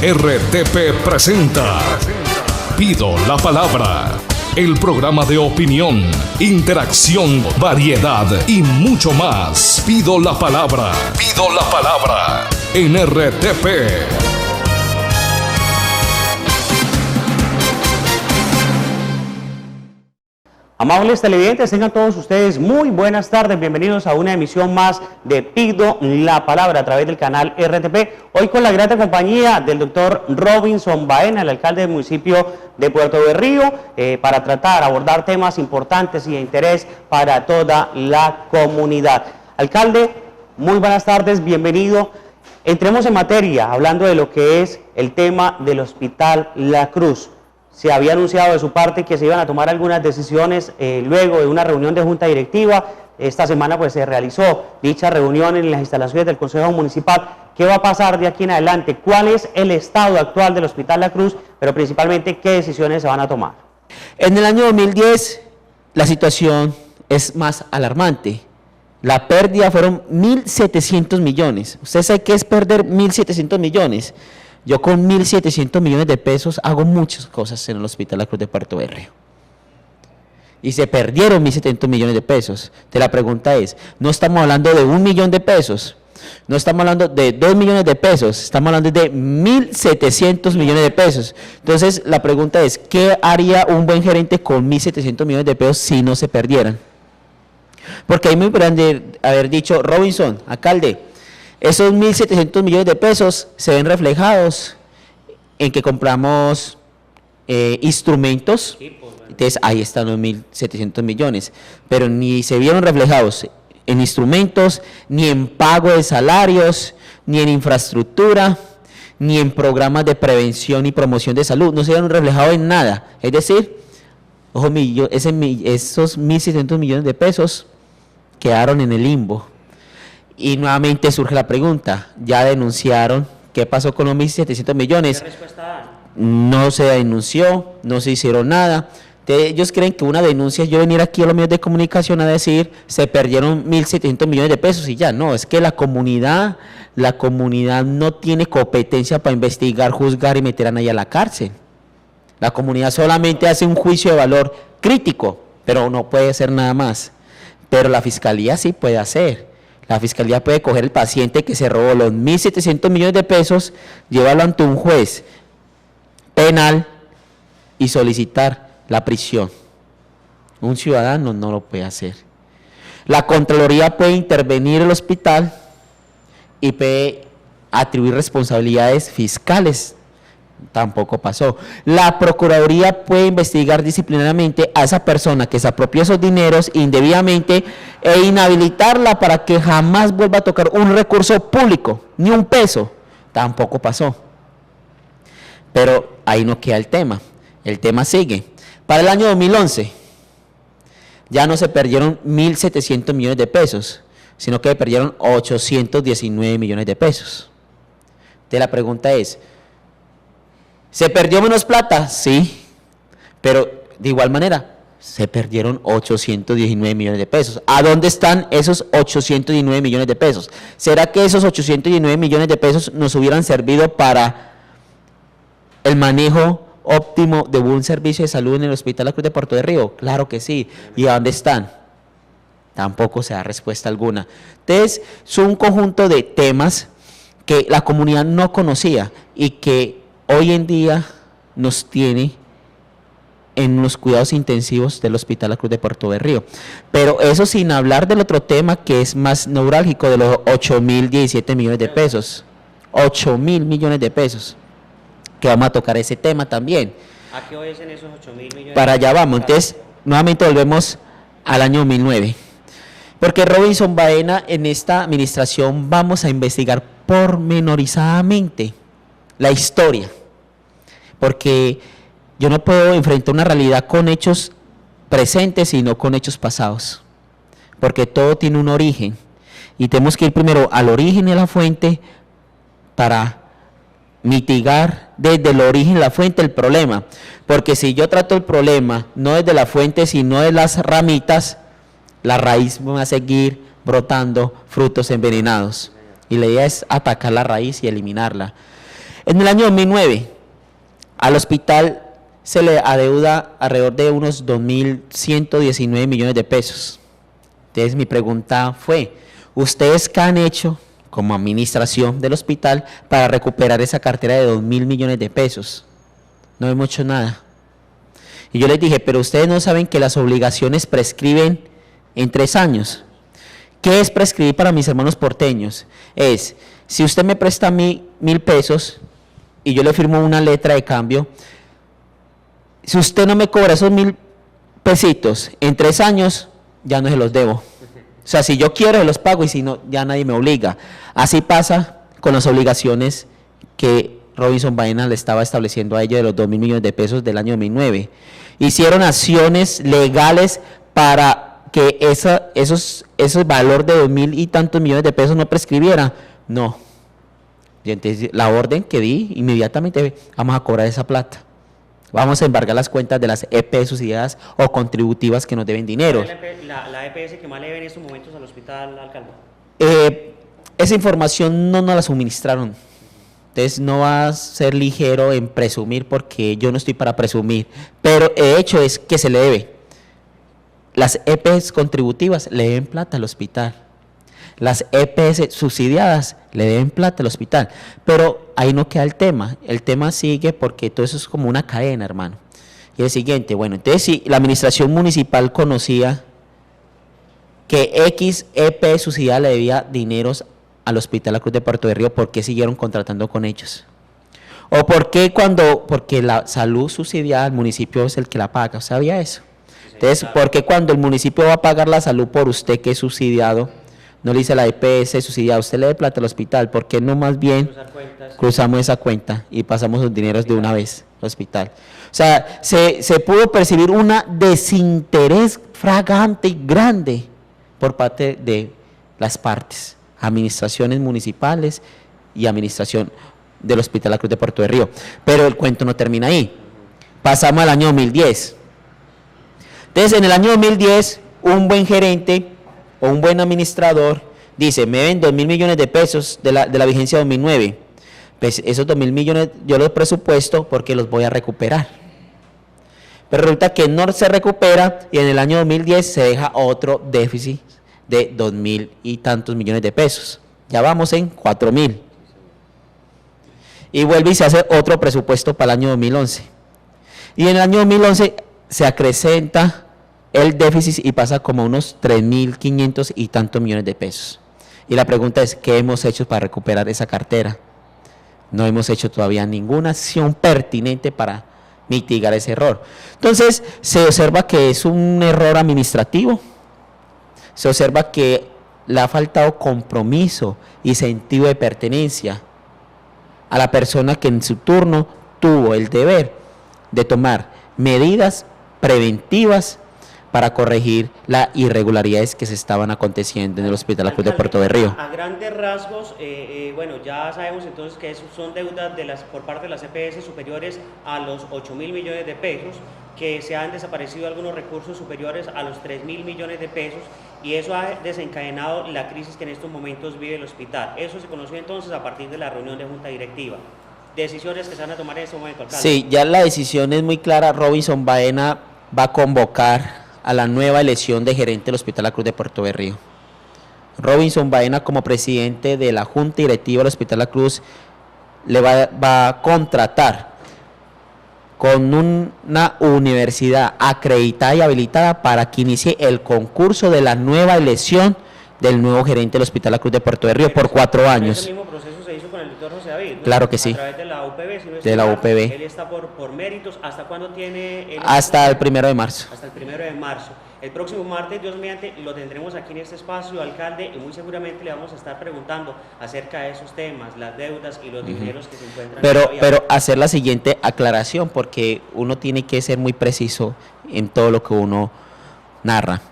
RTP presenta Pido la Palabra, el programa de opinión, interacción, variedad y mucho más. Pido la Palabra en RTP. Amables televidentes, tengan todos ustedes muy buenas tardes, bienvenidos a una emisión más de Pido la Palabra a través del canal RTP. Hoy con la grata compañía del doctor Robinson Baena, el alcalde del municipio de Puerto Berrío, para abordar temas importantes y de interés para toda la comunidad. Alcalde, muy buenas tardes, bienvenido. Entremos en materia, hablando de lo que es el tema del Hospital La Cruz. Se había anunciado de su parte que se iban a tomar algunas decisiones luego de una reunión de junta directiva. Esta semana pues se realizó dicha reunión en las instalaciones del Consejo Municipal. ¿Qué va a pasar de aquí en adelante? ¿Cuál es el estado actual del Hospital La Cruz? Pero principalmente, ¿qué decisiones se van a tomar? En el año 2010 la situación es más alarmante. La pérdida fueron 1.700 millones. ¿Usted sabe qué es perder 1.700 millones? Yo con 1.700 millones de pesos hago muchas cosas en el Hospital La Cruz de Puerto Berrío. Y se perdieron 1.700 millones de pesos. Entonces la pregunta es, no estamos hablando de 1 millón de pesos, no estamos hablando de 2 millones de pesos, estamos hablando de 1.700 millones de pesos. Entonces la pregunta es, ¿qué haría un buen gerente con 1.700 millones de pesos si no se perdieran? Porque ahí me podrían haber dicho, Robinson, alcalde, esos 1.700 millones de pesos se ven reflejados en que compramos instrumentos, entonces ahí están los 1.700 millones, pero ni se vieron reflejados en instrumentos, ni en pago de salarios, ni en infraestructura, ni en programas de prevención y promoción de salud, no se vieron reflejados en nada. Es decir, ojo, esos 1.700 millones de pesos quedaron en el limbo. Y nuevamente surge la pregunta, ya denunciaron, ¿qué pasó con los 1.700 millones? ¿Qué respuesta dan? No se denunció, no se hicieron nada. Ellos creen que una denuncia es yo venir aquí a los medios de comunicación a decir, se perdieron 1.700 millones de pesos y ya. No, es que la comunidad no tiene competencia para investigar, juzgar y meter a nadie a la cárcel. La comunidad solamente hace un juicio de valor crítico, pero no puede hacer nada más. Pero la fiscalía sí puede hacer. La fiscalía puede coger el paciente que se robó los 1.700 millones de pesos, llevarlo ante un juez penal y solicitar la prisión. Un ciudadano no lo puede hacer. La Contraloría puede intervenir en el hospital y puede atribuir responsabilidades fiscales. Tampoco pasó. La Procuraduría puede investigar disciplinariamente a esa persona que se apropió esos dineros indebidamente e inhabilitarla para que jamás vuelva a tocar un recurso público, ni un peso. Tampoco pasó. Pero ahí no queda el tema. El tema sigue. Para el año 2011 ya no se perdieron 1.700 millones de pesos, sino que perdieron 819 millones de pesos. Entonces la pregunta es, ¿se perdió menos plata? Sí, pero de igual manera, se perdieron 819 millones de pesos. ¿A dónde están esos 819 millones de pesos? ¿Será que esos 819 millones de pesos nos hubieran servido para el manejo óptimo de un servicio de salud en el Hospital La Cruz de Puerto Berrío? Claro que sí. ¿Y a dónde están? Tampoco se da respuesta alguna. Entonces, son un conjunto de temas que la comunidad no conocía y que hoy en día nos tiene en los cuidados intensivos del Hospital La Cruz de Puerto Berrío. Pero eso sin hablar del otro tema que es más neurálgico, de los 8.017 millones de pesos. 8.000 millones de pesos. Que vamos a tocar ese tema también. ¿A qué obedecen esos 8.000 millones? Para allá vamos. Entonces, nuevamente volvemos al año 2009. Porque Robinson Baena, en esta administración vamos a investigar pormenorizadamente la historia. Porque yo no puedo enfrentar una realidad con hechos presentes, sino con hechos pasados. Porque todo tiene un origen. Y tenemos que ir primero al origen y a la fuente para mitigar desde el origen y la fuente el problema. Porque si yo trato el problema no desde la fuente, sino de las ramitas, la raíz va a seguir brotando frutos envenenados. Y la idea es atacar la raíz y eliminarla. En el año 2009, al hospital se le adeuda alrededor de unos 2.119 millones de pesos. Entonces mi pregunta fue, ¿ustedes qué han hecho como administración del hospital para recuperar esa cartera de 2.000 millones de pesos? No hemos hecho nada. Y yo les dije, pero ustedes no saben que las obligaciones prescriben en 3 años. ¿Qué es prescribir para mis hermanos porteños? Es, si usted me presta a mí 1.000 pesos y yo le firmo una letra de cambio, si usted no me cobra esos 1.000 pesitos en 3 años, ya no se los debo. O sea, si yo quiero, se los pago y si no, ya nadie me obliga. Así pasa con las obligaciones que Robinson Baena le estaba estableciendo a ellos de los 2.000 millones de pesos del año 2009. Hicieron acciones legales para que esos valor de 2.000 y tantos millones de pesos no prescribiera. No. Y entonces la orden que di, inmediatamente vamos a cobrar esa plata. Vamos a embargar las cuentas de las EPS subsidiadas o contributivas que nos deben dinero. La EPS que más le debe en estos momentos al hospital, alcalde? Esa información no nos la suministraron. Entonces no va a ser ligero en presumir porque yo no estoy para presumir. Pero el hecho es que se le debe. Las EPS contributivas le deben plata al hospital. Las EPS subsidiadas le deben plata al hospital, pero ahí no queda el tema sigue porque todo eso es como una cadena, hermano. Y el siguiente, bueno, entonces si la administración municipal conocía que X EPS subsidiada le debía dineros al Hospital La Cruz de Puerto de Río, ¿por qué siguieron contratando con ellos? ¿O por qué porque la salud subsidiada, el municipio es el que la paga? ¿Sabía eso? Entonces, ¿por qué cuando el municipio va a pagar la salud por usted que es subsidiado, no le dice a la EPS subsidiada, usted le dé plata al hospital? ¿Por qué no más bien cruzamos esa cuenta y pasamos los dineros de una vez al hospital? O sea, se pudo percibir un desinterés fragante y grande por parte de las partes, administraciones municipales y administración del Hospital La Cruz de Puerto de Río. Pero el cuento no termina ahí. Pasamos al año 2010. Entonces, en el año 2010, un buen gerente o un buen administrador dice, me ven 2.000 millones de pesos de la vigencia 2009. Pues esos 2.000 millones yo los presupuesto porque los voy a recuperar. Pero resulta que no se recupera y en el año 2010 se deja otro déficit de 2.000 y tantos millones de pesos. Ya vamos en 4.000. Y vuelve y se hace otro presupuesto para el año 2011. Y en el año 2011 se acrecenta el déficit y pasa como unos 3.500 y tantos millones de pesos. Y la pregunta es, ¿qué hemos hecho para recuperar esa cartera? No hemos hecho todavía ninguna acción pertinente para mitigar ese error. Entonces, se observa que es un error administrativo, se observa que le ha faltado compromiso y sentido de pertenencia a la persona que en su turno tuvo el deber de tomar medidas preventivas para corregir las irregularidades que se estaban aconteciendo en el Hospital La Cruz de Puerto de Río. A grandes rasgos, bueno, ya sabemos entonces que son deudas por parte de las EPS superiores a los 8.000 millones de pesos, que se han desaparecido algunos recursos superiores a los 3.000 millones de pesos, y eso ha desencadenado la crisis que en estos momentos vive el hospital. Eso se conoció entonces a partir de la reunión de junta directiva. Decisiones que se van a tomar en este momento, alcalde. Sí, ya la decisión es muy clara. Robinson Baena va a convocar a la nueva elección de gerente del Hospital La Cruz de Puerto de Río. Robinson Baena, como presidente de la Junta Directiva del Hospital La Cruz, le va a contratar con una universidad acreditada y habilitada para que inicie el concurso de la nueva elección del nuevo gerente del Hospital La Cruz de Puerto de Río por 4 años. Ese mismo proceso se hizo con el doctor José David, ¿no? Claro que sí. A través de la UPB, si no de la UPB. Él está por méritos. ¿Hasta cuándo tiene? Hasta el 1 de marzo. Hasta el 1 de marzo. El próximo martes, Dios mediante, lo tendremos aquí en este espacio, alcalde, y muy seguramente le vamos a estar preguntando acerca de esos temas, las deudas y los dineros que se encuentran. Pero hacer la siguiente aclaración, porque uno tiene que ser muy preciso en todo lo que uno narra.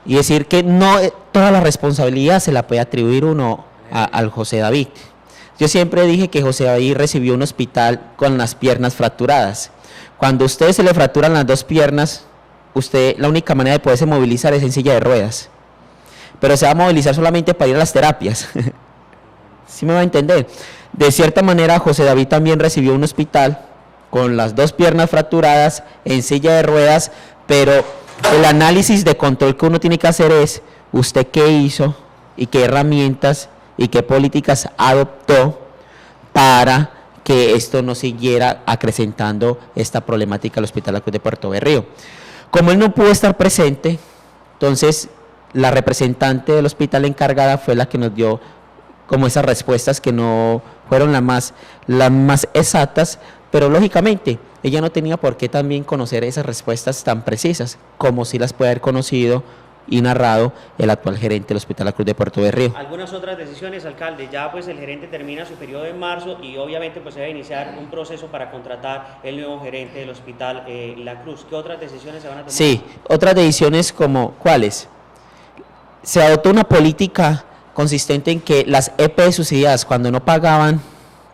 Y decir que no toda la responsabilidad se la puede atribuir uno al José David. Yo siempre dije que José David recibió un hospital con las piernas fracturadas. Cuando a usted se le fracturan las 2 piernas, usted la única manera de poderse movilizar es en silla de ruedas. Pero se va a movilizar solamente para ir a las terapias. ¿Sí me va a entender? De cierta manera, José David también recibió un hospital con las 2 piernas fracturadas, en silla de ruedas, pero el análisis de control que uno tiene que hacer es, ¿usted qué hizo y qué herramientas y qué políticas adoptó para que esto no siguiera acrecentando esta problemática del Hospital La Cruz de Puerto Berrío? Como él no pudo estar presente, entonces la representante del hospital encargada fue la que nos dio como esas respuestas que no fueron las más exactas, pero lógicamente ella no tenía por qué también conocer esas respuestas tan precisas, como si las puede haber conocido y narrado el actual gerente del Hospital La Cruz de Puerto Berrío. Algunas otras decisiones, alcalde, ya pues el gerente termina su periodo en marzo y obviamente pues se va a iniciar un proceso para contratar el nuevo gerente del Hospital La Cruz. ¿Qué otras decisiones se van a tomar? Sí, otras decisiones como, ¿cuáles? Se adoptó una política consistente en que las EPS subsidiadas, cuando no pagaban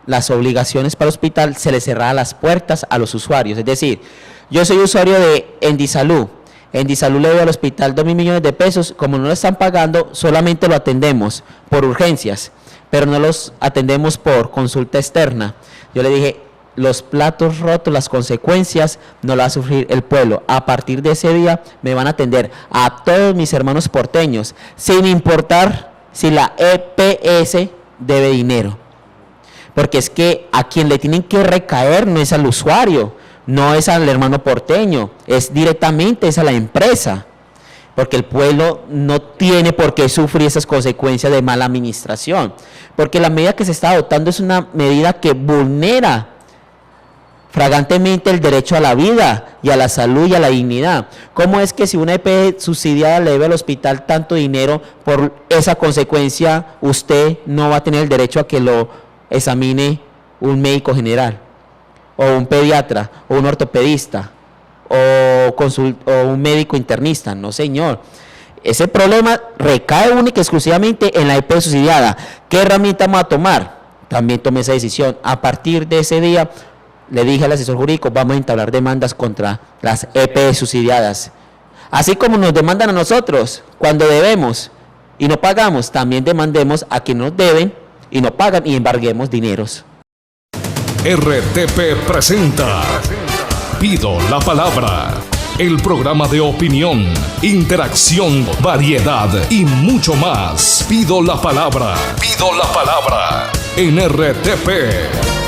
las obligaciones para el hospital, se les cerraba las puertas a los usuarios. Es decir, yo soy usuario de Endisalud. Endisalud le debe al hospital 2.000 millones de pesos, como no lo están pagando, solamente lo atendemos por urgencias, pero no los atendemos por consulta externa. Yo le dije, los platos rotos, las consecuencias, no las va a sufrir el pueblo. A partir de ese día me van a atender a todos mis hermanos porteños, sin importar si la EPS debe dinero. Porque es que a quien le tienen que recaer no es al usuario, no es al hermano porteño, es directamente a la empresa, porque el pueblo no tiene por qué sufrir esas consecuencias de mala administración, porque la medida que se está adoptando es una medida que vulnera flagrantemente el derecho a la vida y a la salud y a la dignidad. ¿Cómo es que si una EP subsidiada le debe al hospital tanto dinero, por esa consecuencia usted no va a tener el derecho a que lo examine un médico general, o un pediatra, o un ortopedista, o un médico internista? No, señor. Ese problema recae única y exclusivamente en la EP subsidiada. ¿Qué herramienta vamos a tomar? También tomé esa decisión. A partir de ese día, le dije al asesor jurídico, vamos a entablar demandas contra las EP subsidiadas. Así como nos demandan a nosotros cuando debemos y no pagamos, también demandemos a quienes nos deben y no pagan y embarguemos dineros. RTP presenta Pido la Palabra, el programa de opinión, interacción, variedad y mucho más. Pido la palabra en RTP.